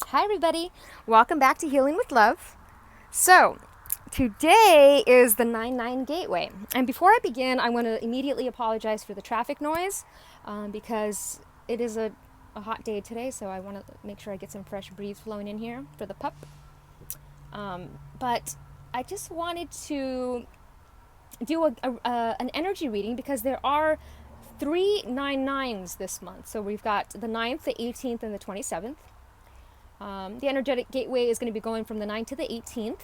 Hi, everybody. Welcome back to Healing with Love. So, today is the 9-9 Gateway. And before I begin, I want to immediately apologize for the traffic noise because it is a hot day today, so I want to make sure I get some fresh breeze flowing in here for the pup. But I just wanted to do an energy reading because there are 3 9-9s this month. So we've got the 9th, the 18th, and the 27th. The energetic gateway is going to be going from the 9th to the 18th.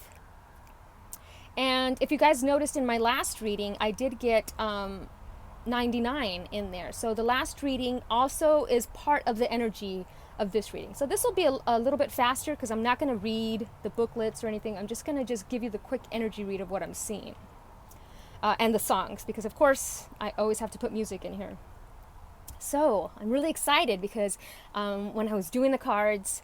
And if you guys noticed in my last reading, I did get 99 in there. So the last reading also is part of the energy of this reading. So this will be a little bit faster because I'm not going to read the booklets or anything. I'm just going to give you the quick energy read of what I'm seeing. And the songs, because of course I always have to put music in here. So I'm really excited because when I was doing the cards,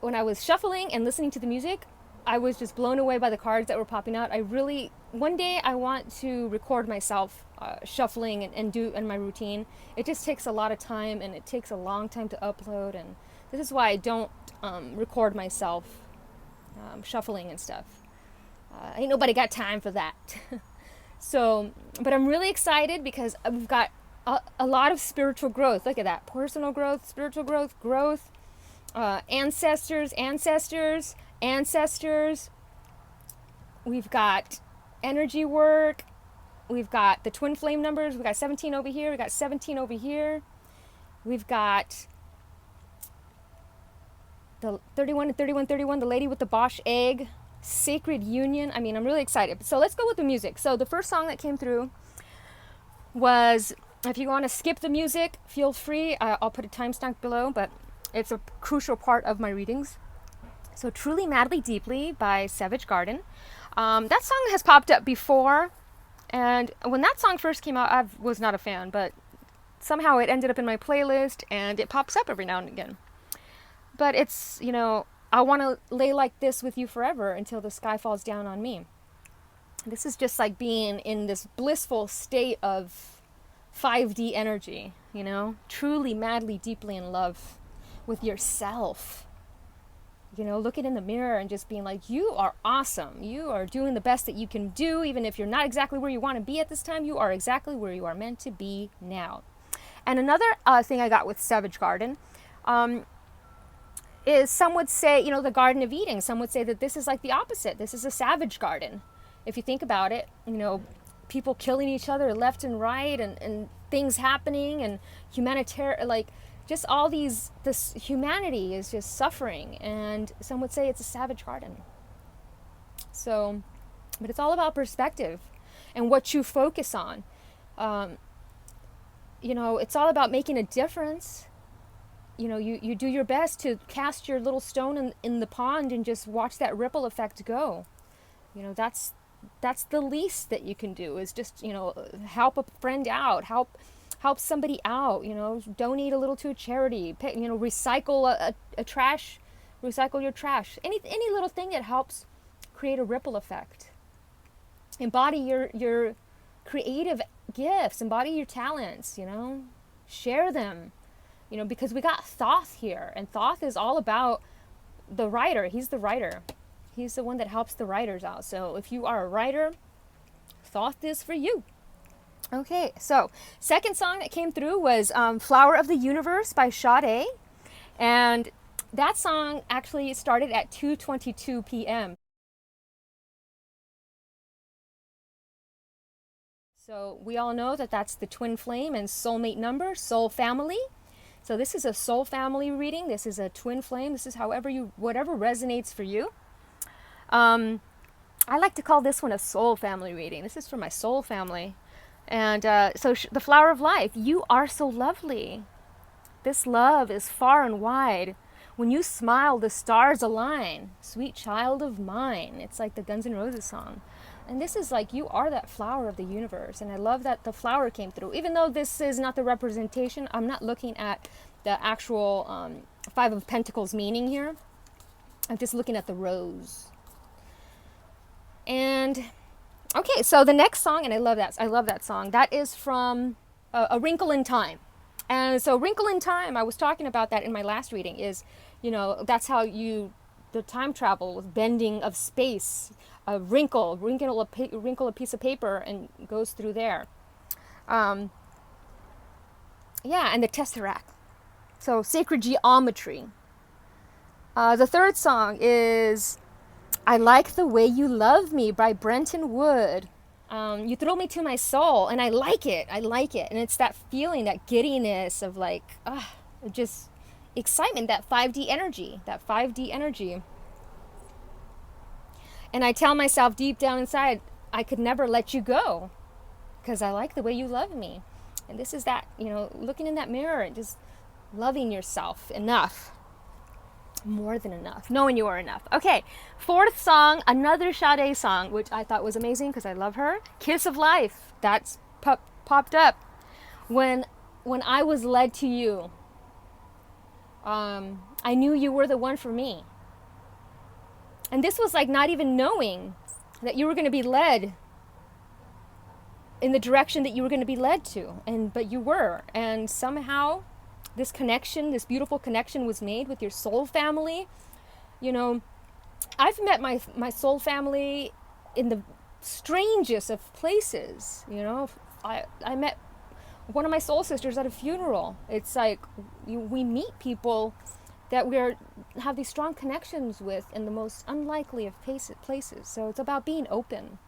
when I was shuffling and listening to the music, I was just blown away by the cards that were popping out. One day I want to record myself shuffling and do in my routine. It just takes a lot of time and it takes a long time to upload, and this is why I don't record myself shuffling and stuff. Ain't nobody got time for that. So, but I'm really excited because we've got a lot of spiritual growth. Look at that. Personal growth, spiritual growth, ancestors. We've got energy work. We've got the twin flame numbers. We've got 17 over here. We've got 17 over here. We've got the 31 and 31, 31, the lady with the Bosch egg, sacred union. I mean, I'm really excited. So let's go with the music. So the first song that came through was, if you want to skip the music, feel free. I'll put a timestamp below, but it's a crucial part of my readings. So Truly, Madly, Deeply by Savage Garden. That song has popped up before, and when that song first came out, I was not a fan, but somehow it ended up in my playlist, and it pops up every now and again. But it's, I want to lay like this with you forever until the sky falls down on me. This is just like being in this blissful state of 5D energy, truly, madly, deeply in love with yourself. Looking in the mirror and just being like, you are awesome. You are doing the best that you can do. Even if you're not exactly where you want to be at this time, you are exactly where you are meant to be now. And another thing I got with Savage Garden is, some would say, the Garden of Eden. Some would say that this is like the opposite. This is a savage garden. If you think about it, people killing each other left and right, and things happening, and humanitarian, just all this humanity is just suffering, and some would say it's a savage garden. So, but it's all about perspective and what you focus on. It's all about making a difference. You do your best to cast your little stone in the pond and just watch that ripple effect go. That's the least that you can do, is just, help a friend out, help somebody out, donate a little to a charity, recycle recycle your trash, any little thing that helps create a ripple effect. Embody your creative gifts, embody your talents, share them, because we got Thoth here, and Thoth is all about the writer. He's the writer. He's the one that helps the writers out. So if you are a writer, Thoth is for you. Okay, so second song that came through was Flower of the Universe by Sade. And that song actually started at 2:22 p.m. So we all know that that's the twin flame and soulmate number, soul family. So this is a soul family reading. This is a twin flame. This is whatever resonates for you. I like to call this one a soul family reading. This is for my soul family. And the flower of life, you are so lovely. This love is far and wide. When you smile, the stars align. Sweet child of mine. It's like the Guns N' Roses song. And this is like, you are that flower of the universe. And I love that the flower came through. Even though this is not the representation, I'm not looking at the actual Five of Pentacles meaning here. I'm just looking at the rose. And okay, so the next song, and I love that song. That is from A Wrinkle in Time. And so wrinkle in time, I was talking about that in my last reading, is, that's how the time travel with bending of space, a wrinkle a piece of paper and goes through there. Um, yeah, and the tesseract. So sacred geometry. The third song is I Like the Way You Love Me by Brenton Wood. You thrill me to my soul, and I like it. I like it. And it's that feeling, that giddiness of like, just excitement, that 5D energy, that 5D energy. And I tell myself deep down inside, I could never let you go because I like the way you love me. And this is that, looking in that mirror and just loving yourself enough. More than enough. Knowing you are enough. Okay, fourth song, another Sade song, which I thought was amazing because I love her. Kiss of Life. That's popped up. When I was led to you, I knew you were the one for me. And this was like not even knowing that you were going to be led in the direction that you were going to be led to. But you were. And somehow this connection, this beautiful connection was made with your soul family. I've met my soul family in the strangest of places. I met one of my soul sisters at a funeral. It's like we meet people that have these strong connections with in the most unlikely of places. So it's about being open.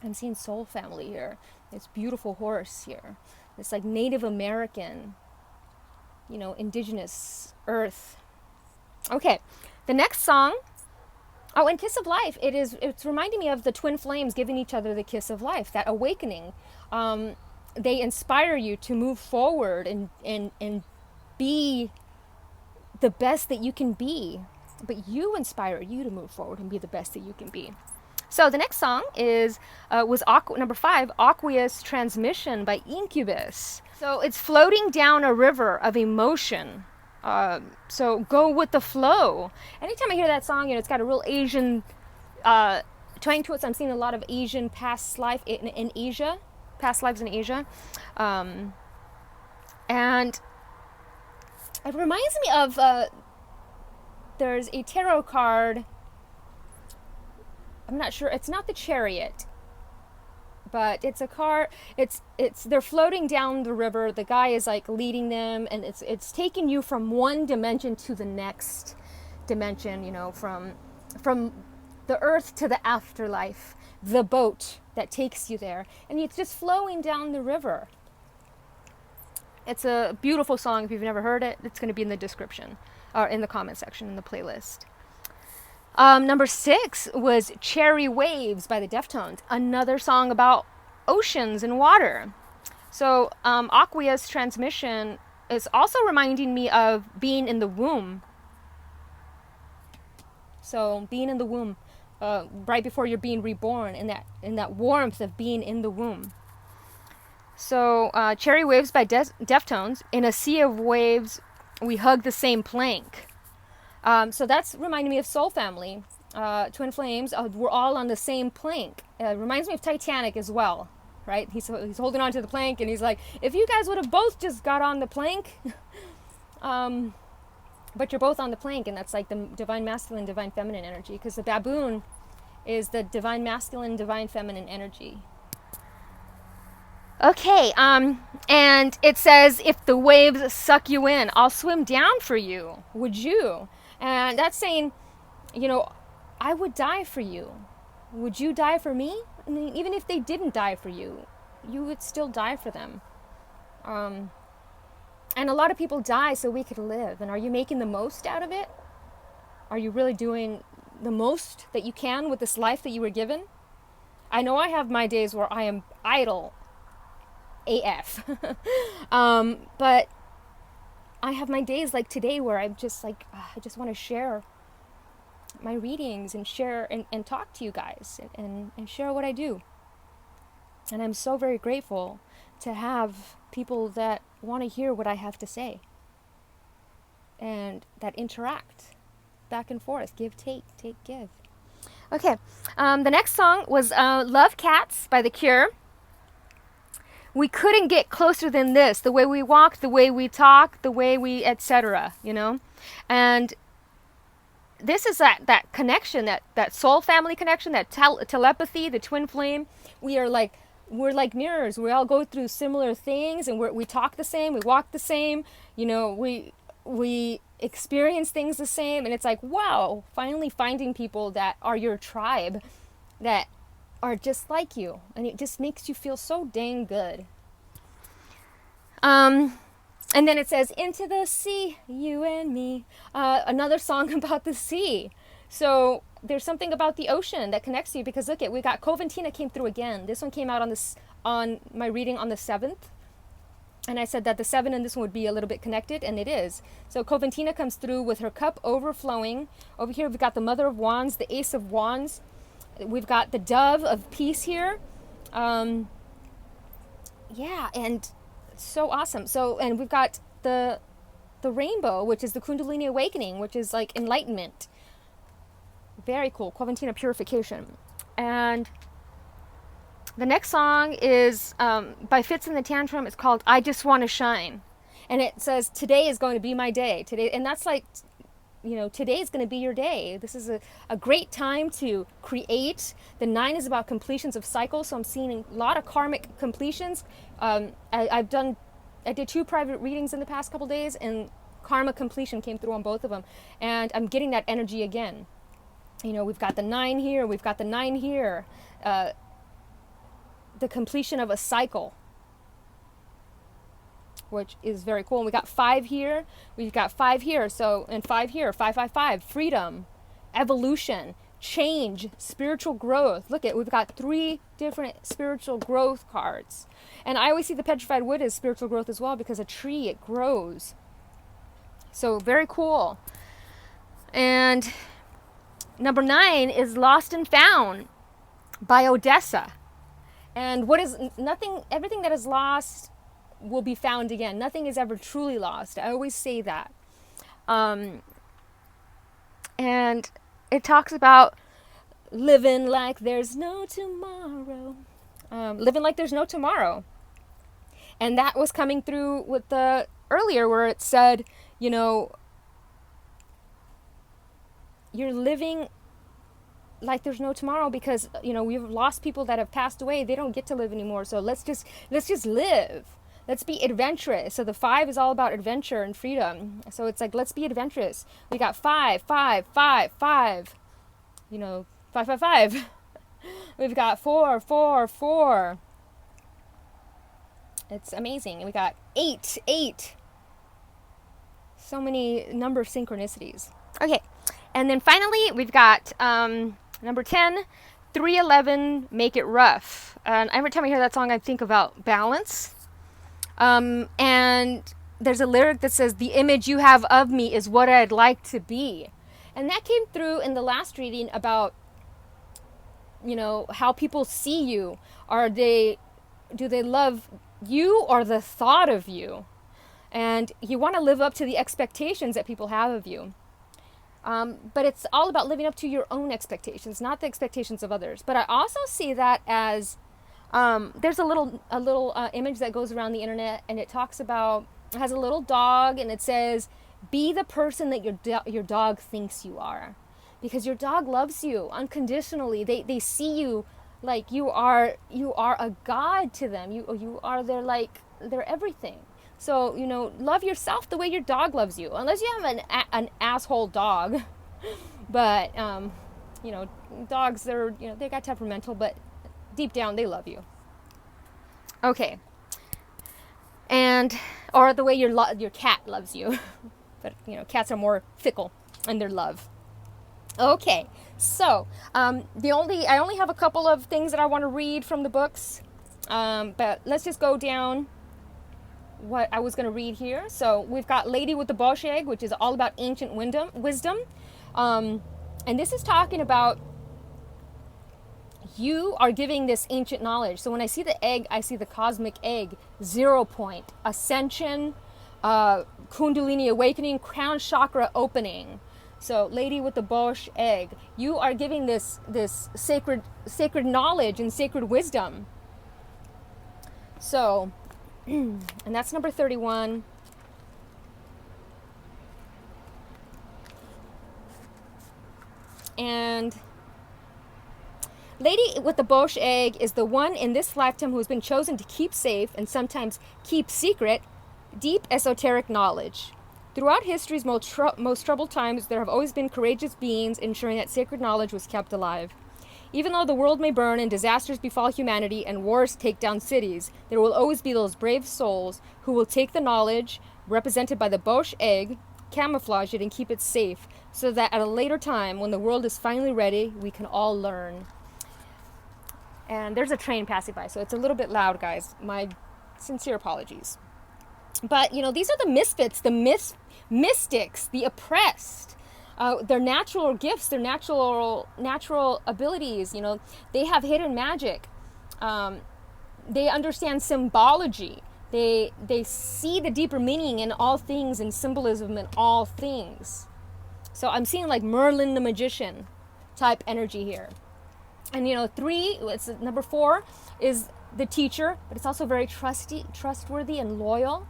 I'm seeing soul family here. This beautiful horse here. It's like Native American, indigenous earth. Okay, the next song. Oh, and Kiss of Life. It's reminding me of the twin flames giving each other the kiss of life, that awakening. They inspire you to move forward and be the best that you can be. But you inspire you to move forward and be the best that you can be. So the next song was number 5, Aqueous Transmission by Incubus. So it's floating down a river of emotion. So go with the flow. Anytime I hear that song, it's got a real Asian twang to it. So I'm seeing a lot of Asian past life in Asia, past lives in Asia. And it reminds me of, there's a tarot card. I'm not sure. It's not the Chariot, but it's a car. They're floating down the river. The guy is like leading them, and it's taking you from one dimension to the next dimension. From the earth to the afterlife. The boat that takes you there, and it's just flowing down the river. It's a beautiful song. If you've never heard it, it's going to be in the description or in the comment section in the playlist. Number 6 was Cherry Waves by the Deftones, another song about oceans and water. So Aqueous Transmission is also reminding me of being in the womb. So being in the womb, right before you're being reborn, in that warmth of being in the womb. So Cherry Waves by Deftones. In a sea of waves, we hug the same plank. So that's reminding me of Soul Family, Twin Flames. We're all on the same plank. Reminds me of Titanic as well, right? He's holding on to the plank, and he's like, if you guys would have both just got on the plank, but you're both on the plank, and that's like the divine masculine, divine feminine energy, because the baboon is the divine masculine, divine feminine energy. Okay, and it says, if the waves suck you in, I'll swim down for you. Would you? And that's saying, I would die for you. Would you die for me? I mean, even if they didn't die for you, you would still die for them. And a lot of people die so we could live. And are you making the most out of it? Are you really doing the most that you can with this life that you were given? I know I have my days where I am idle AF. But I have my days like today where I'm just like, I just want to share my readings and share and talk to you guys and share what I do. And I'm so very grateful to have people that want to hear what I have to say and that interact back and forth, give, take, give. Okay, the next song was Love Cats by The Cure. we couldn't get closer than this. The way we walk, the way we talk, the way we, etc. And this is that connection, that soul family connection, that telepathy, the twin flame. We're like mirrors. We all go through similar things, and we talk the same, we walk the same. We experience things the same, and it's like, wow, finally finding people that are your tribe, that are just like you, and it just makes you feel so dang good. And then it says, into the sea, you and me. Another song about the sea. So there's something about the ocean that connects you, because look, we got Coventina came through again. This one came out on my reading on the 7th. And I said that the 7 and this one would be a little bit connected, and it is. So Coventina comes through with her cup overflowing. Over here we've got the Mother of Wands, the Ace of Wands. We've got the Dove of Peace here. Yeah, and so awesome. So, and we've got the rainbow, which is the Kundalini awakening, which is like enlightenment. Very cool. Coventina purification. And the next song is by Fitz and the Tantrum. It's called I Just Want to Shine. And it says, today is going to be my day. Today, and that's like, today is going to be your day. This is a great time to create. The 9 is about completions of cycles. So I'm seeing a lot of karmic completions. I did 2 private readings in the past couple days, and karma completion came through on both of them. And I'm getting that energy again. We've got the 9 here. We've got the 9 here. The completion of a cycle, which is very cool. And we got 5 here. We've got 5 here. So, and 5 here. 555. Freedom, evolution, change, spiritual growth. Look we've got 3 different spiritual growth cards. And I always see the petrified wood as spiritual growth as well, because a tree, it grows. So very cool. And number 9 is Lost and Found by Odessa. And everything that is lost will be found again. Nothing is ever truly lost. I always say that. And it talks about living like there's no tomorrow. Living like there's no tomorrow. And that was coming through with the earlier where it said, you're living like there's no tomorrow, because we've lost people that have passed away. They don't get to live anymore. So let's just live. Let's be adventurous. So the 5 is all about adventure and freedom. So it's like, let's be adventurous. We got 5, 5, 5, 5. 5, 5, 5. We've got 4, 4, 4. It's amazing. And we got 8, 8. So many number of synchronicities. Okay. And then finally, we've got number 10, 311, Make It Rough. And every time I hear that song, I think about balance. And there's a lyric that says, the image you have of me is what I'd like to be. And that came through in the last reading about, how people see you. Do they love you or the thought of you? And you want to live up to the expectations that people have of you. But it's all about living up to your own expectations, not the expectations of others. But I also see that as there's a little image that goes around the internet, and it has a little dog, and it says, "Be the person that your dog thinks you are," because your dog loves you unconditionally. They see you like you are a god to them. You are their everything. So, love yourself the way your dog loves you. Unless you have an asshole dog. But, dogs, they got temperamental, but deep down, they love you. Okay. Or the way your cat loves you. But, cats are more fickle in their love. Okay. So, I only have a couple of things that I want to read from the books. But let's just go down what I was going to read here. So we've got Lady with the Bosch Egg, which is all about ancient wisdom. And this is talking about you are giving this ancient knowledge. So when I see the egg, I see the cosmic egg, 0 point, ascension, Kundalini awakening, crown chakra opening. So Lady with the Bosch Egg, you are giving this sacred knowledge and sacred wisdom. So, and that's number 31. And Lady with the Bosch egg is the one in this lifetime who has been chosen to keep safe and sometimes keep secret deep esoteric knowledge. Throughout history's most troubled times, there have always been courageous beings ensuring that sacred knowledge was kept alive. Even though the world may burn and disasters befall humanity and wars take down cities, there will always be those brave souls who will take the knowledge represented by the Bosch egg, camouflage it, and keep it safe so that at a later time, when the world is finally ready, we can all learn. And there's a train passing by, so it's a little bit loud, guys. My sincere apologies. But, these are the misfits, the mystics, the oppressed. Their natural gifts, their natural abilities, they have hidden magic. They understand symbology. They see the deeper meaning in all things and symbolism in all things. So I'm seeing like Merlin the magician type energy here. And number 4 is the teacher, but it's also very trustworthy and loyal.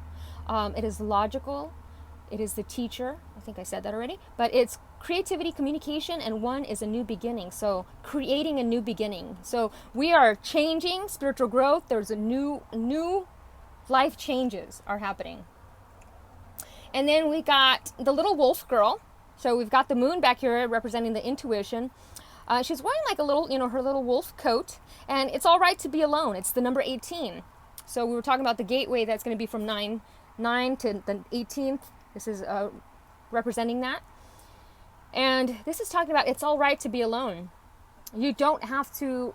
It is logical. It is the teacher. I think I said that already. But it's creativity, communication, and 1 is a new beginning. So creating a new beginning. So we are changing, spiritual growth. There's a new life changes are happening. And then we got the little wolf girl. So we've got the moon back here representing the intuition. She's wearing like a little, her little wolf coat. And it's all right to be alone. It's the number 18. So we were talking about the gateway that's going to be from 9 to the 18th. This is representing that. And this is talking about it's all right to be alone. You don't have to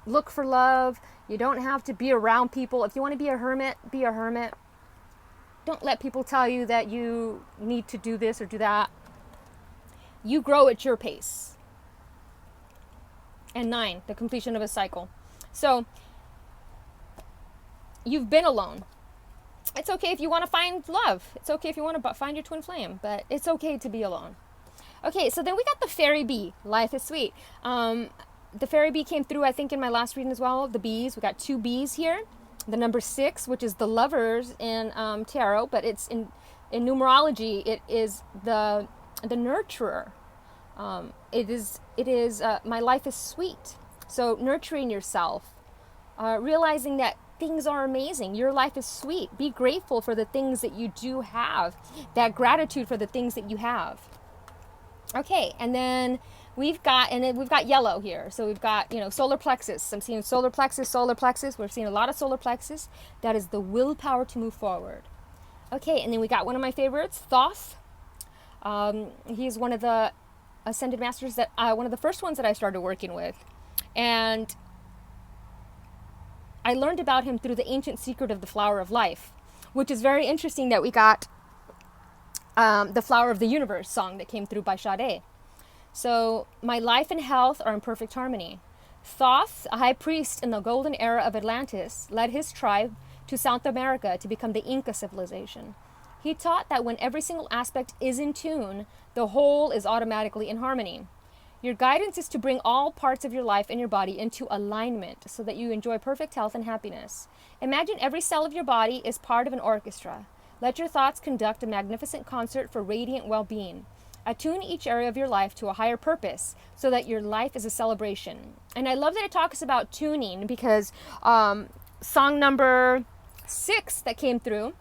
look for love. You don't have to be around people. If you want to be a hermit, be a hermit. Don't let people tell you that you need to do this or do that. You grow at your pace. And 9, the completion of a cycle. So, you've been alone. It's okay if you want to find love. It's okay if you want to find your twin flame. But it's okay to be alone. Okay, so then we got the fairy bee. Life is sweet. The fairy bee came through, I think, in my last reading as well. The bees. We got 2 bees here. The number 6, which is the lovers in tarot. But it's in numerology, it is the nurturer. It is my life is sweet. So nurturing yourself, realizing that things are amazing. Your life is sweet. Be grateful for the things that you do have. That gratitude for the things that you have. Okay, and then we've got yellow here. So we've got, solar plexus. I'm seeing solar plexus. We're seeing a lot of solar plexus. That is the willpower to move forward. Okay, and then we got one of my favorites, Thoth. He's one of the ascended masters that one of the first ones that I started working with, and I learned about him through the ancient secret of the flower of life, which is very interesting that we got the Flower of the Universe song that came through by Sade. So my life and health are in perfect harmony. Thoth, a high priest in the golden era of Atlantis, led his tribe to South America to become the Inca civilization. He taught that when every single aspect is in tune, the whole is automatically in harmony. Your guidance is to bring all parts of your life and your body into alignment so that you enjoy perfect health and happiness. Imagine every cell of your body is part of an orchestra. Let your thoughts conduct a magnificent concert for radiant well-being. Attune each area of your life to a higher purpose so that your life is a celebration. And I love that it talks about tuning because song number 6 that came through,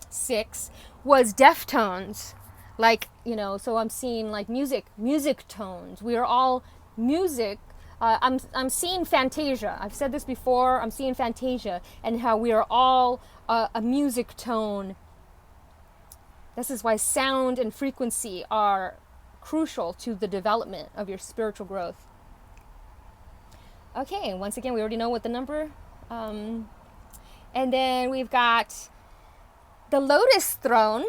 6, was Deftones. Like, so I'm seeing like music tones. We are all music. I'm seeing Fantasia. I've said this before. I'm seeing Fantasia and how we are all a music tone. This is why sound and frequency are crucial to the development of your spiritual growth. Okay, once again, we already know what the number. And then we've got the Lotus Throne.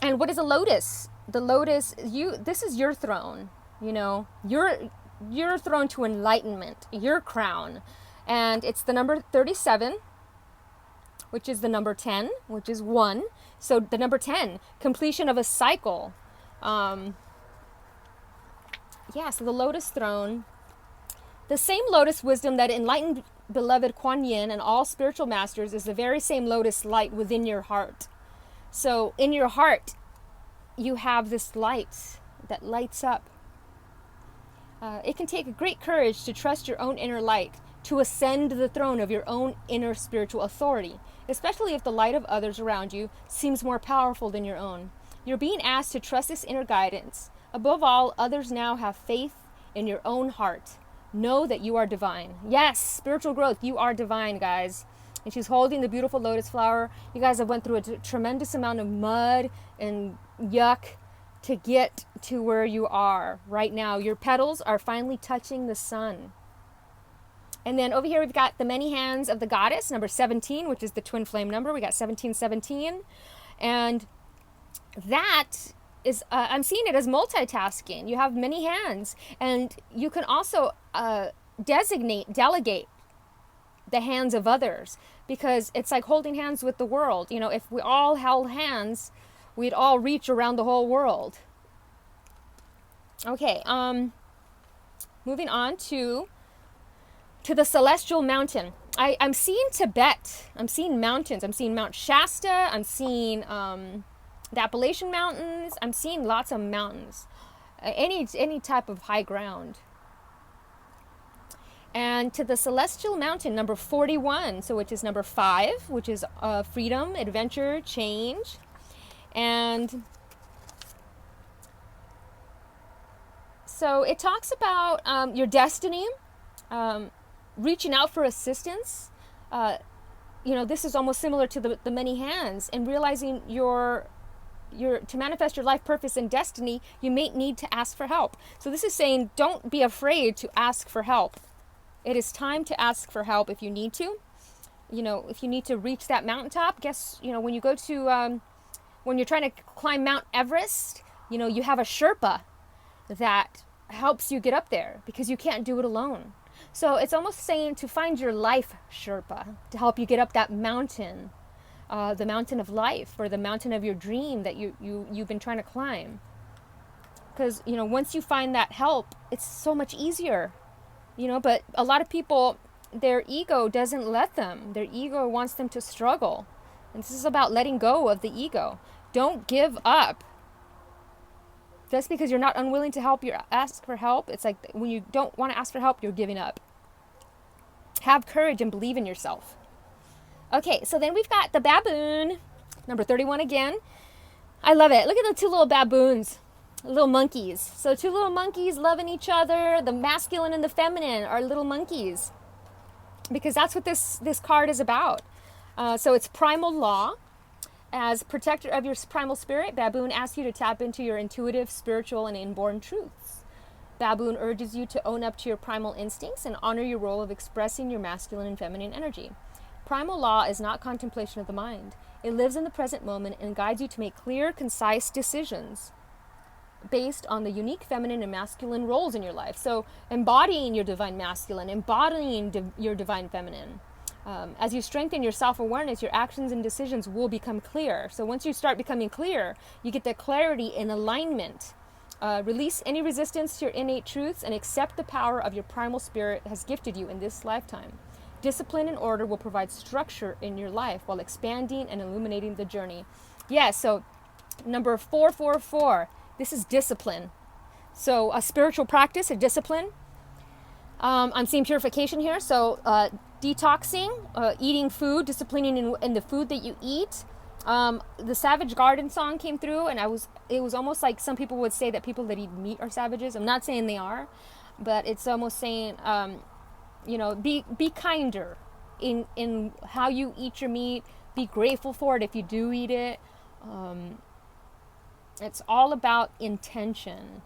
And what is a lotus? The lotus, this is your throne, your throne to enlightenment, your crown. And it's the number 37, which is the number 10, which is 1. So the number 10, completion of a cycle. So the lotus throne, the same lotus wisdom that enlightened beloved Kuan Yin and all spiritual masters is the very same lotus light within your heart. So in your heart, you have this light that lights up. It can take great courage to trust your own inner light, to ascend the throne of your own inner spiritual authority, especially if the light of others around you seems more powerful than your own. You're being asked to trust this inner guidance. Above all, others now have faith in your own heart. Know that you are divine. Yes, spiritual growth, you are divine, guys. And she's holding the beautiful lotus flower. You guys have went through a tremendous amount of mud and yuck to get to where you are right now. Your petals are finally touching the sun. And then over here we've got the many hands of the goddess, number 17, which is the twin flame number. We got 1717. And that is, I'm seeing it as multitasking. You have many hands. And you can also delegate the hands of others, because it's like holding hands with the world. You know, if we all held hands, we'd all reach around the whole world. Okay, moving on to the celestial mountain. I'm seeing Tibet. I'm seeing mountains. I'm seeing Mount Shasta. I'm seeing the Appalachian Mountains. I'm seeing lots of mountains. Any type of high ground. And to the celestial mountain, number 41, so which is number 5, which is freedom, adventure, change. And so it talks about your destiny, reaching out for assistance. You know, this is almost similar to the many hands, and realizing to manifest your life purpose and destiny, you may need to ask for help. So this is saying, don't be afraid to ask for help. It is time to ask for help if you need to. You know, if you need to reach that mountaintop, when you go to, when you're trying to climb Mount Everest, you know, you have a Sherpa that helps you get up there because you can't do it alone. So it's almost saying to find your life Sherpa to help you get up that mountain, the mountain of life, or the mountain of your dream that you've been trying to climb. Because, you know, once you find that help, it's so much easier. You know, but a lot of people, their ego doesn't let them. Their ego wants them to struggle. And this is about letting go of the ego. Don't give up. Just because you're not unwilling to ask for help, it's like when you don't want to ask for help, you're giving up. Have courage and believe in yourself. Okay, so then we've got the baboon, number 31 again. I love it. Look at the two little baboons. Little monkeys. So two little monkeys loving each other. The masculine and the feminine are little monkeys, because that's what this card is about. So it's primal law. As protector of your primal spirit, baboon asks you to tap into your intuitive, spiritual, and inborn truths. Baboon urges you to own up to your primal instincts and honor your role of expressing your masculine and feminine energy. Primal law is not contemplation of the mind. It lives in the present moment and guides you to make clear, concise decisions based on the unique feminine and masculine roles in your life. So embodying your divine masculine, embodying your divine feminine. As you strengthen your self-awareness, your actions and decisions will become clear. So once you start becoming clear, you get the clarity and alignment. Release any resistance to your innate truths and accept the power of your primal spirit has gifted you in this lifetime. Discipline and order will provide structure in your life while expanding and illuminating the journey. So number 444. This is discipline. So a spiritual practice, a discipline. I'm seeing purification here. So detoxing, eating food, disciplining in the food that you eat. The Savage Garden song came through, and it was almost like some people would say that people that eat meat are savages. I'm not saying they are, but it's almost saying, be kinder in how you eat your meat. Be grateful for it if you do eat it. It's all about intention.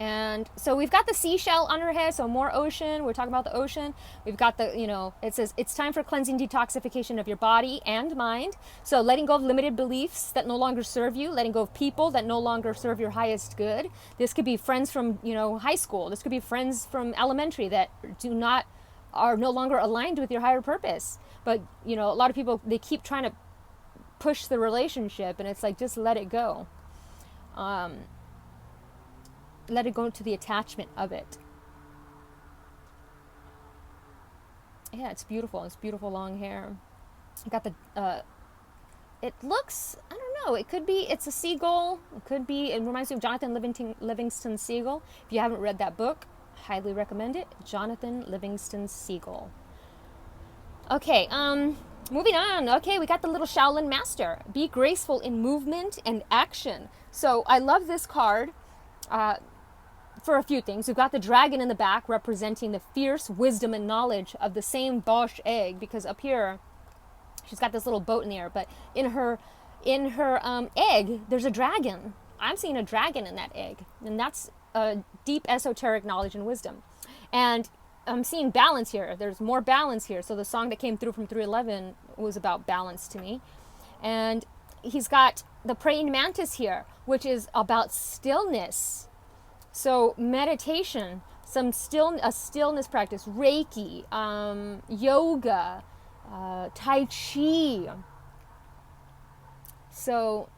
And so we've got the seashell on her head, so more ocean. We're talking about the ocean. We've got it says it's time for cleansing, detoxification of your body and mind. So letting go of limited beliefs that no longer serve you, letting go of people that no longer serve your highest good. This could be friends from, high school. This could be friends from elementary that are no longer aligned with your higher purpose. But, a lot of people, they keep trying to push the relationship, and it's like, just let it go. Let it go to the attachment of it. Yeah, it's beautiful. It's beautiful long hair. Got the it looks, I don't know, it could be, it's a seagull. It could be, it reminds me of Jonathan Livingston Seagull. If you haven't read that book, highly recommend it. Jonathan Livingston Seagull. Okay, moving on. Okay, we got the little Shaolin Master. Be graceful in movement and action. So I love this card for a few things. We've got the dragon in the back representing the fierce wisdom and knowledge of the same Bosch egg, because up here she's got this little boat in the air, but in her egg there's a dragon. I'm seeing a dragon in that egg, and that's deep esoteric knowledge and wisdom. And I'm seeing balance here. There's more balance here. So the song that came through from 311 was about balance to me. And he's got the praying mantis here, which is about stillness. So meditation, a stillness practice, Reiki, yoga, Tai Chi. So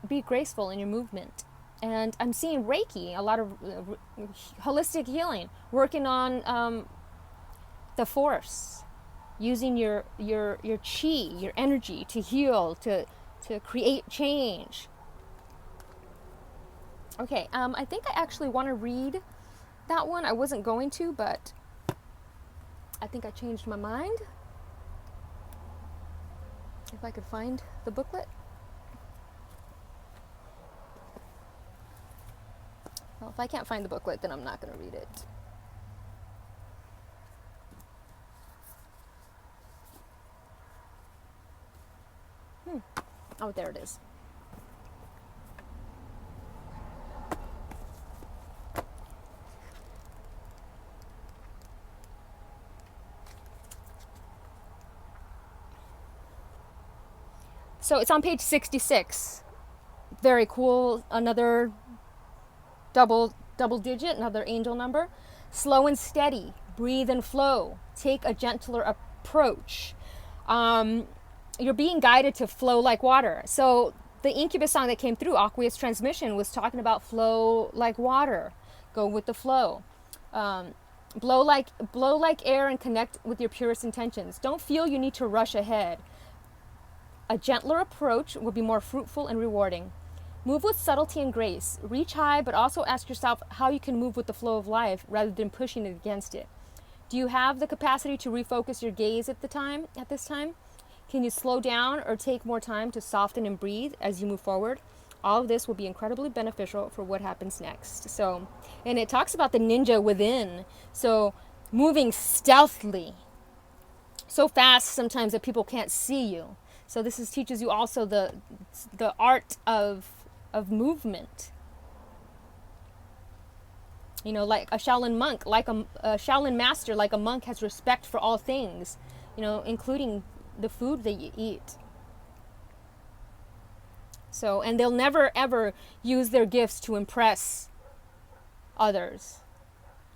be graceful in your movement. And I'm seeing Reiki, a lot of holistic healing, working on the force, using your chi, your energy to heal, to create change. Okay, I think I actually want to read that one. I wasn't going to, but I think I changed my mind. If I could find the booklet. Well, if I can't find the booklet, then I'm not going to read it. Oh, there it is. So it's on page 66. Very cool. Another double digit, another angel number. Slow and steady, breathe and flow, take a gentler approach. You're being guided to flow like water. So the Incubus song that came through, Aqueous Transmission, was talking about flow like water. Go with the flow. Blow like air and connect with your purest intentions. Don't feel you need to rush ahead. A gentler approach will be more fruitful and rewarding. Move with subtlety and grace. Reach high, but also ask yourself how you can move with the flow of life rather than pushing it against it. Do you have the capacity to refocus your gaze at this time? Can you slow down or take more time to soften and breathe as you move forward? All of this will be incredibly beneficial for what happens next. So, and it talks about the ninja within. So, moving stealthily, so fast sometimes that people can't see you. So this teaches you also the art of movement. You know, like a Shaolin monk, like a Shaolin master, like a monk has respect for all things, you know, including the food that you eat. So, and they'll never ever use their gifts to impress others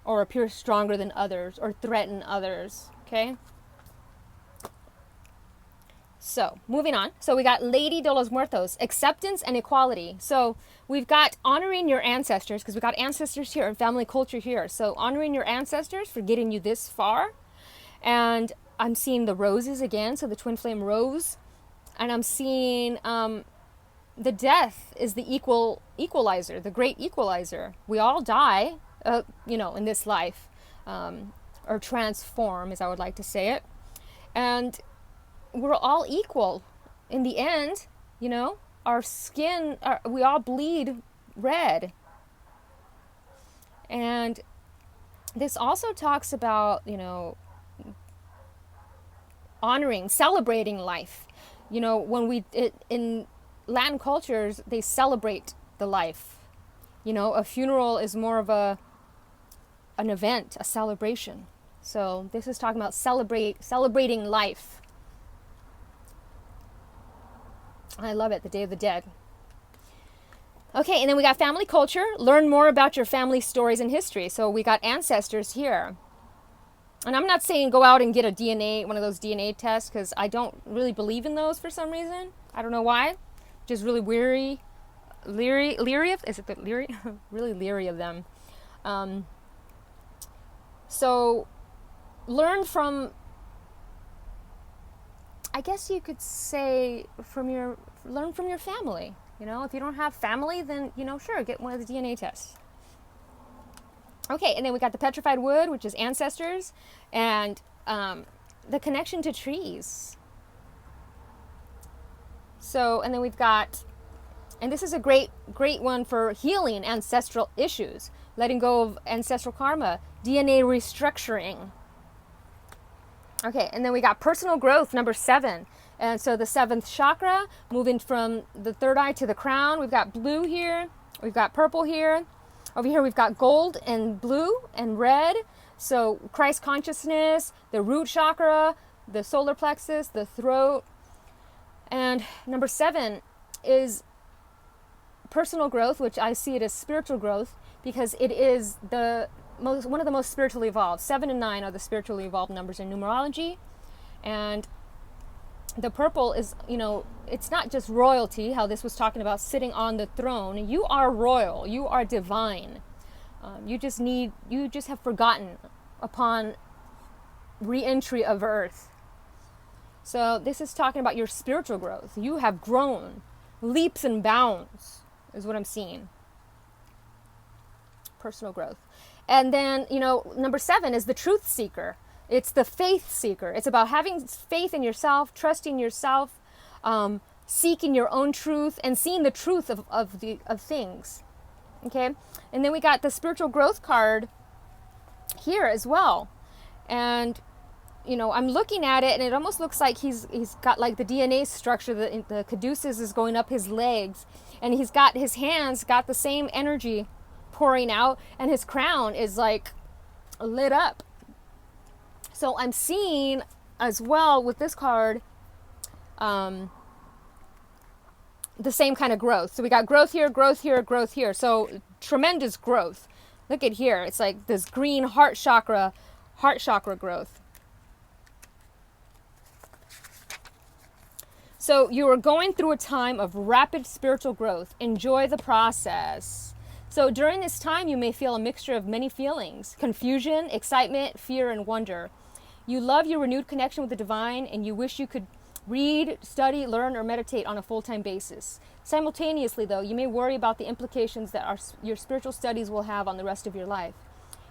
or appear stronger than others or threaten others, okay? So, moving on. So we got Lady de los Muertos, acceptance and equality. So we've got honoring your ancestors, because we got ancestors here and family culture here. So honoring your ancestors for getting you this far. And I'm seeing the roses again, so the twin flame rose. And I'm seeing the death is the equalizer, the great equalizer. We all die, you know, in this life, or transform, as I would like to say it. And we're all equal in the end, you know. Our skin, we all bleed red. And this also talks about, you know, honoring, celebrating life. You know, when in Latin cultures, they celebrate the life. You know, a funeral is more of an event, a celebration. So this is talking about celebrating life. I love it, the Day of the Dead. Okay, and then we got family culture. Learn more about your family stories and history. So we got ancestors here. And I'm not saying go out and get one of those DNA tests, because I don't really believe in those for some reason. I don't know why. Just really leery of them. So learn from, I guess you could say, learn from your family. You know, if you don't have family, then, you know, sure, get one of the DNA tests. Okay, and then we got the petrified wood, which is ancestors, and the connection to trees. So, and then we've got, and this is a great one for healing ancestral issues, letting go of ancestral karma, DNA restructuring. Okay, and then we got personal growth, number 7. And so the 7th chakra, moving from the third eye to the crown. We've got blue here. We've got purple here. Over here we've got gold and blue and red. So Christ consciousness, the root chakra, the solar plexus, the throat. And number 7 is personal growth, which I see it as spiritual growth because it is one of the most spiritually evolved. 7 and 9 are the spiritually evolved numbers in numerology. And the purple is, you know, it's not just royalty, how this was talking about sitting on the throne. You are royal. You are divine. You just have forgotten upon re-entry of earth. So this is talking about your spiritual growth. You have grown leaps and bounds is what I'm seeing. Personal growth. And then, you know, number 7 is the truth seeker. It's the faith seeker. It's about having faith in yourself, trusting yourself, seeking your own truth, and seeing the truth of things. Okay? And then we got the spiritual growth card here as well. And, you know, I'm looking at it, and it almost looks like he's got like the DNA structure. The caduceus is going up his legs, and he's got his hands got the same energy pouring out, and his crown is like lit up. So I'm seeing as well with this card the same kind of growth. So we got growth here, growth here, growth here. So tremendous growth. Look at here. It's like this green heart chakra growth. So you are going through a time of rapid spiritual growth. Enjoy the process. So during this time, you may feel a mixture of many feelings: confusion, excitement, fear, and wonder. You love your renewed connection with the divine, and you wish you could read, study, learn, or meditate on a full-time basis. Simultaneously, though, you may worry about the implications that your spiritual studies will have on the rest of your life.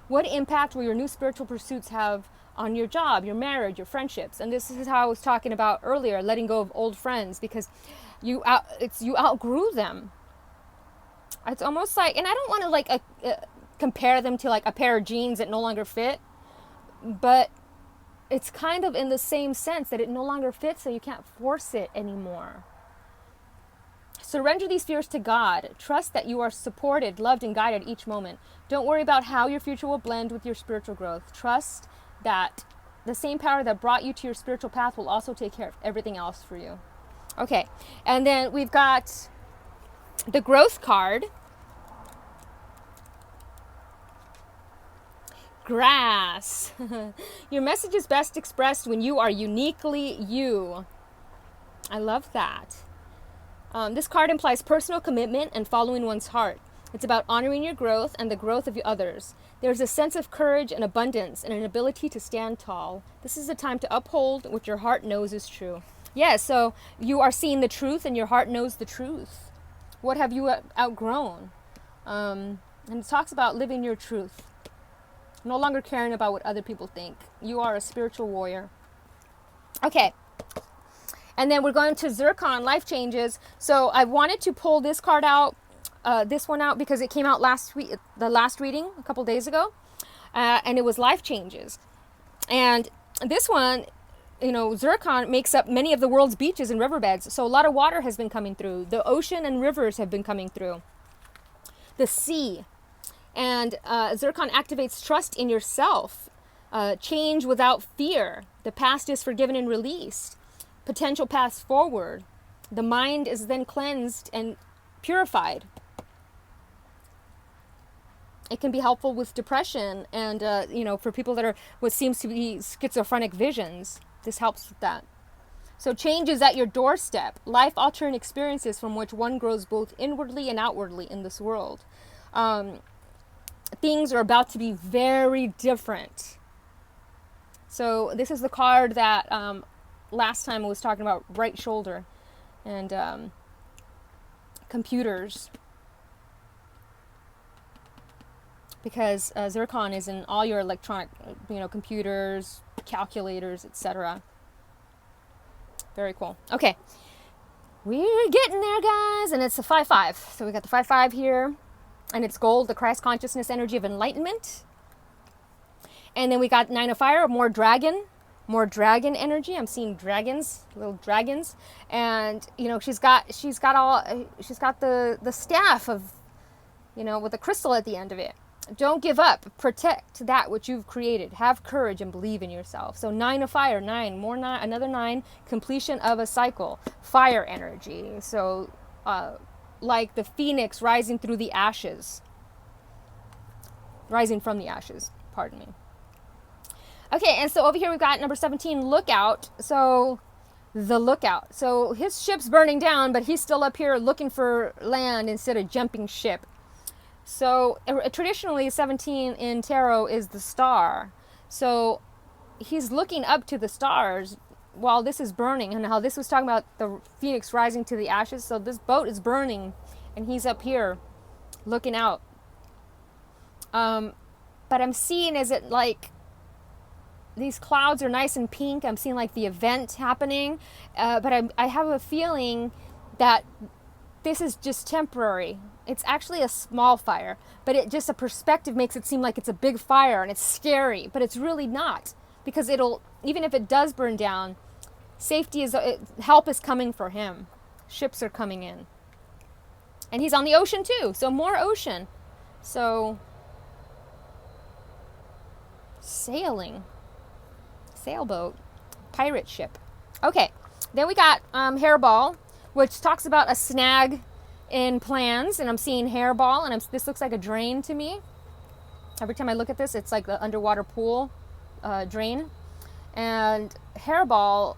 What impact will your new spiritual pursuits have on your job, your marriage, your friendships? And this is how I was talking about earlier, letting go of old friends, because you outgrew them. It's almost like, and I don't want to like compare them to like a pair of jeans that no longer fit, but it's kind of in the same sense that it no longer fits, so you can't force it anymore. Surrender these fears to God. Trust that you are supported, loved, and guided each moment. Don't worry about how your future will blend with your spiritual growth. Trust that the same power that brought you to your spiritual path will also take care of everything else for you. Okay, and then we've got the growth card. Grass. Your message is best expressed when you are uniquely you. I love that. This card implies personal commitment and following one's heart. It's about honoring your growth and the growth of others. There's a sense of courage and abundance and an ability to stand tall. This is a time to uphold what your heart knows is true. Yes, so you are seeing the truth and your heart knows the truth. What have you outgrown? And it talks about living your truth. No longer caring about what other people think. You are a spiritual warrior. Okay. And then we're going to Zircon, life changes. So I wanted to pull this card out, this one out, because it came out last week, the last reading a couple days ago. And it was life changes. And this one, you know, Zircon makes up many of the world's beaches and riverbeds. So a lot of water has been coming through. The ocean and rivers have been coming through. The sea. And Zircon activates trust in yourself, change without fear. The past is forgiven and released. Potential paths forward. The mind is then cleansed and purified. It can be helpful with depression and, you know, for people that are what seems to be schizophrenic visions. This helps with that. So change is at your doorstep. Life-altering experiences from which one grows both inwardly and outwardly in this world. Things are about to be very different. So this is the card that last time I was talking about right shoulder and computers, because zircon is in all your electronic, computers, calculators, etc. Very cool. Okay, we're getting there, guys, and it's a 5-5. So we got the 5-5 here, and it's gold, the Christ consciousness energy of enlightenment. And then we got 9 of fire, more dragon energy. I'm seeing dragons, little dragons, and she's got the staff of, with a crystal at the end of it. Don't give up. Protect that which you've created. Have courage and believe in yourself. So 9 of fire, 9, more 9, another 9, completion of a cycle, fire energy. So like the phoenix rising through the ashes, rising from the ashes, pardon me. Okay, and so over here we've got number 17, lookout. So the lookout. So his ship's burning down, but he's still up here looking for land instead of jumping ship. So traditionally 17 in tarot is the star. So he's looking up to the stars while this is burning, and how this was talking about the phoenix rising to the ashes. So this boat is burning and he's up here looking out. But I'm seeing, is it like these clouds are nice and pink. I'm seeing like the event happening, but I have a feeling that this is just temporary. It's actually a small fire, but it just, a perspective makes it seem like it's a big fire and it's scary, but it's really not, because even if it does burn down, help is coming for him. Ships are coming in. And he's on the ocean too, so more ocean. So sailing, sailboat, pirate ship. Okay, then we got hairball, which talks about a snag in plans, and I'm seeing hairball, and this looks like a drain to me. Every time I look at this, it's like the underwater pool drain. And hairball,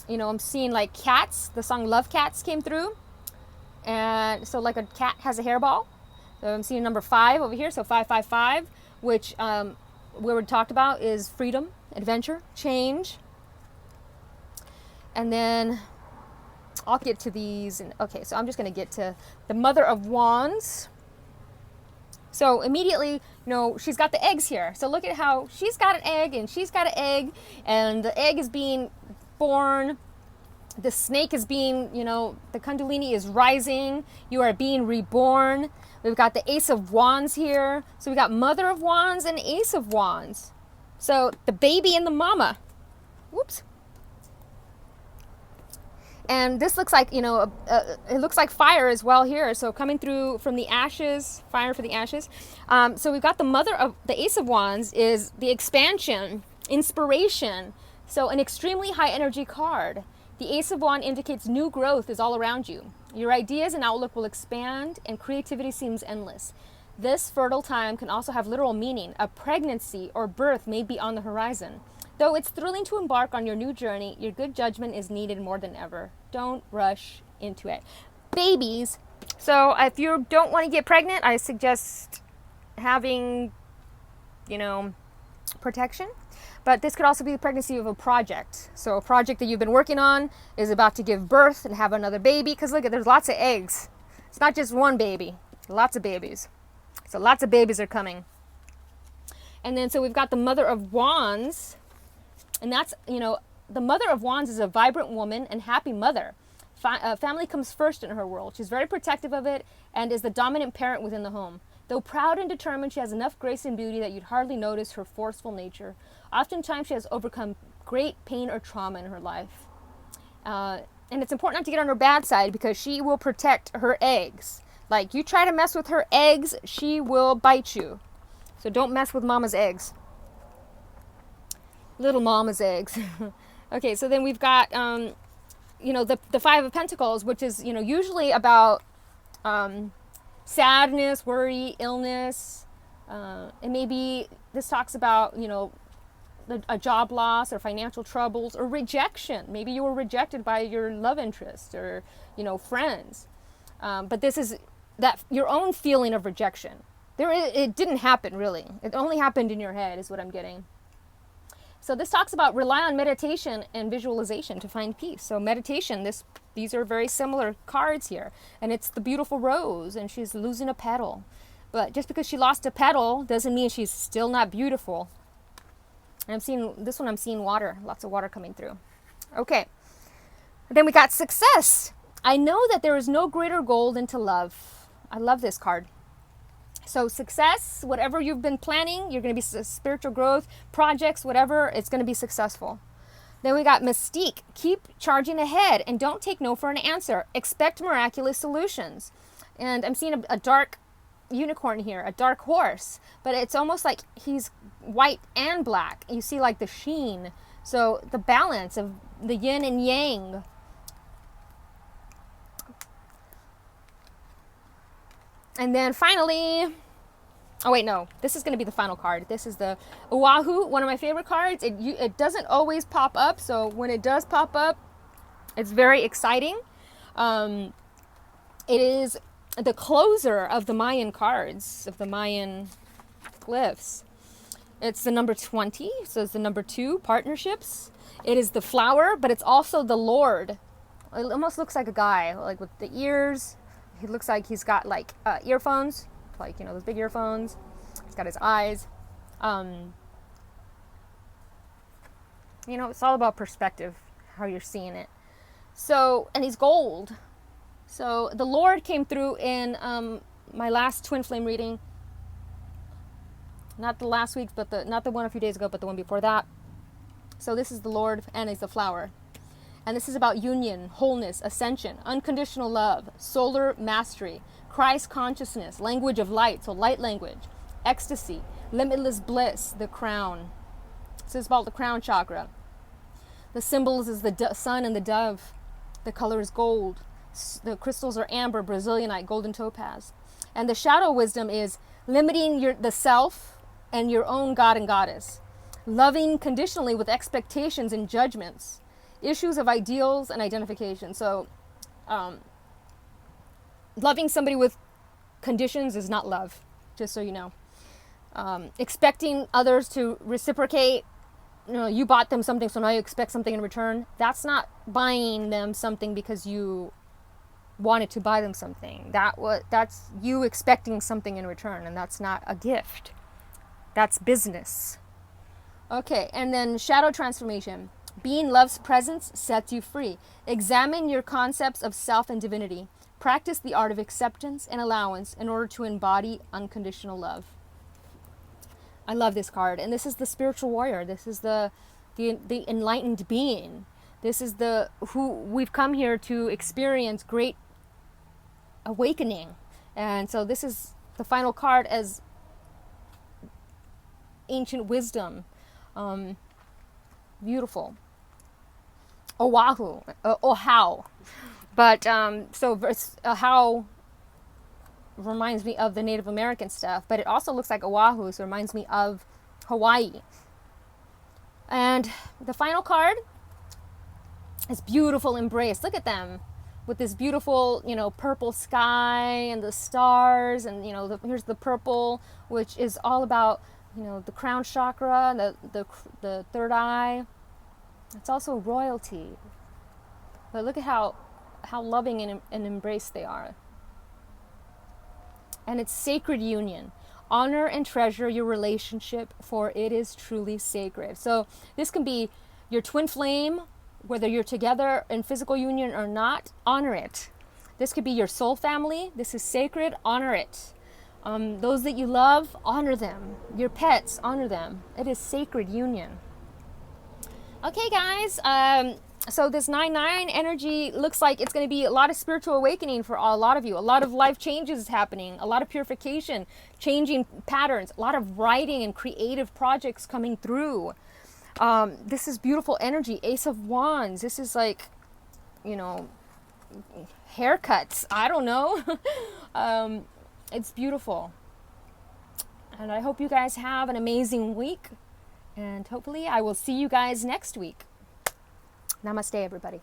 I'm seeing like cats. The song Love Cats came through, and so like a cat has a hairball. So I'm seeing number 5 over here, so 555, which where we talked about is freedom, adventure, change. And then I'll get to these. Okay, so I'm just going to get to the Mother of Wands. So immediately, she's got the eggs here. So look at how she's got an egg and she's got an egg, and the egg is being born. The snake is being, the Kundalini is rising. You are being reborn. We've got the Ace of Wands here. So we got Mother of Wands and Ace of Wands. So the baby and the mama. Whoops. And this looks like, it looks like fire as well here. So coming through from the ashes, fire for the ashes. So we've got the Ace of Wands is the expansion, inspiration. So an extremely high energy card. The Ace of Wands indicates new growth is all around you. Your ideas and outlook will expand, and creativity seems endless. This fertile time can also have literal meaning. A pregnancy or birth may be on the horizon. Though it's thrilling to embark on your new journey, your good judgment is needed more than ever. Don't rush into it. Babies. So if you don't want to get pregnant, I suggest having, protection. But this could also be the pregnancy of a project. So a project that you've been working on is about to give birth and have another baby. Because look, there's lots of eggs. It's not just one baby. Lots of babies. So lots of babies are coming. And then so we've got the Mother of Wands. And that's, the Mother of Wands is a vibrant woman and happy mother. Family comes first in her world. She's very protective of it and is the dominant parent within the home. Though proud and determined, she has enough grace and beauty that you'd hardly notice her forceful nature. Oftentimes, she has overcome great pain or trauma in her life. And it's important not to get on her bad side, because she will protect her eggs. Like, you try to mess with her eggs, she will bite you. So don't mess with mama's eggs. Little mama's eggs. Okay, so then we've got, the Five of Pentacles, which is, usually about sadness, worry, illness. And maybe this talks about, a job loss or financial troubles or rejection. Maybe you were rejected by your love interest or, friends. But this is that your own feeling of rejection. It didn't happen, really. It only happened in your head is what I'm getting. So this talks about rely on meditation and visualization to find peace. So meditation, these are very similar cards here. And it's the beautiful rose, and she's losing a petal. But just because she lost a petal doesn't mean she's still not beautiful. And I'm seeing water, lots of water coming through. Okay. Then we got success. I know that there is no greater goal than to love. I love this card. So success, whatever you've been planning, you're going to be spiritual growth, projects, whatever, it's going to be successful. Then we got mystique. Keep charging ahead and don't take no for an answer. Expect miraculous solutions. And I'm seeing a dark unicorn here, a dark horse, but it's almost like he's white and black. You see like the sheen. So the balance of the yin and yang. And then finally, oh wait, no, this is going to be the final card. This is the Oahu, one of my favorite cards. It doesn't always pop up, so when it does pop up, it's very exciting. It is the closer of the Mayan cards, of the Mayan glyphs. It's the number 20, so it's the number 2, partnerships. It is the flower, but it's also the Lord. It almost looks like a guy, like with the ears. He looks like he's got like earphones, like, you know, those big earphones. He's got his eyes. You know, it's all about perspective, how you're seeing it. So, and he's gold. So the Lord came through in my last twin flame reading. Not the last week's, but not the one a few days ago, but the one before that. So this is the Lord, and he's the flower. And this is about union, wholeness, ascension, unconditional love, solar mastery, Christ consciousness, language of light, so light language, ecstasy, limitless bliss, the crown. So it's about the crown chakra. The symbols is the sun and the dove. The color is gold. The crystals are amber, Brazilianite, golden topaz. And the shadow wisdom is limiting the self and your own god and goddess. Loving conditionally with expectations and judgments. Issues of ideals and identification. So, loving somebody with conditions is not love, just so you know. Expecting others to reciprocate, you know, you bought them something, so now you expect something in return. That's not buying them something because you wanted to buy them something. That's you expecting something in return, and that's not a gift. That's business. Okay, and then shadow transformation. Being love's presence sets you free. Examine your concepts of self and divinity. Practice the art of acceptance and allowance in order to embody unconditional love. I love this card. And this is the spiritual warrior. This is the enlightened being. This is who we've come here to experience great awakening. And so this is the final card as ancient wisdom. Beautiful. Oahu, Ohau. But, so Ohau reminds me of the Native American stuff, but it also looks like Oahu, so it reminds me of Hawaii. And the final card is beautiful embrace. Look at them with this beautiful, you know, purple sky and the stars, and, you know, here's the purple, which is all about, you know, the crown chakra, the third eye. It's also royalty. But look at how loving and embraced they are. And it's sacred union. Honor and treasure your relationship, for it is truly sacred. So this can be your twin flame, whether you're together in physical union or not, honor it. This could be your soul family. This is sacred, honor it. Those that you love, honor them. Your pets, honor them. It is sacred union. Okay, guys. So this 9/9 energy looks like it's going to be a lot of spiritual awakening for a lot of you. A lot of life changes happening. A lot of purification, changing patterns. A lot of writing and creative projects coming through. This is beautiful energy. Ace of Wands. This is like, you know, haircuts. I don't know. It's beautiful. And I hope you guys have an amazing week. And hopefully I will see you guys next week. Namaste, everybody.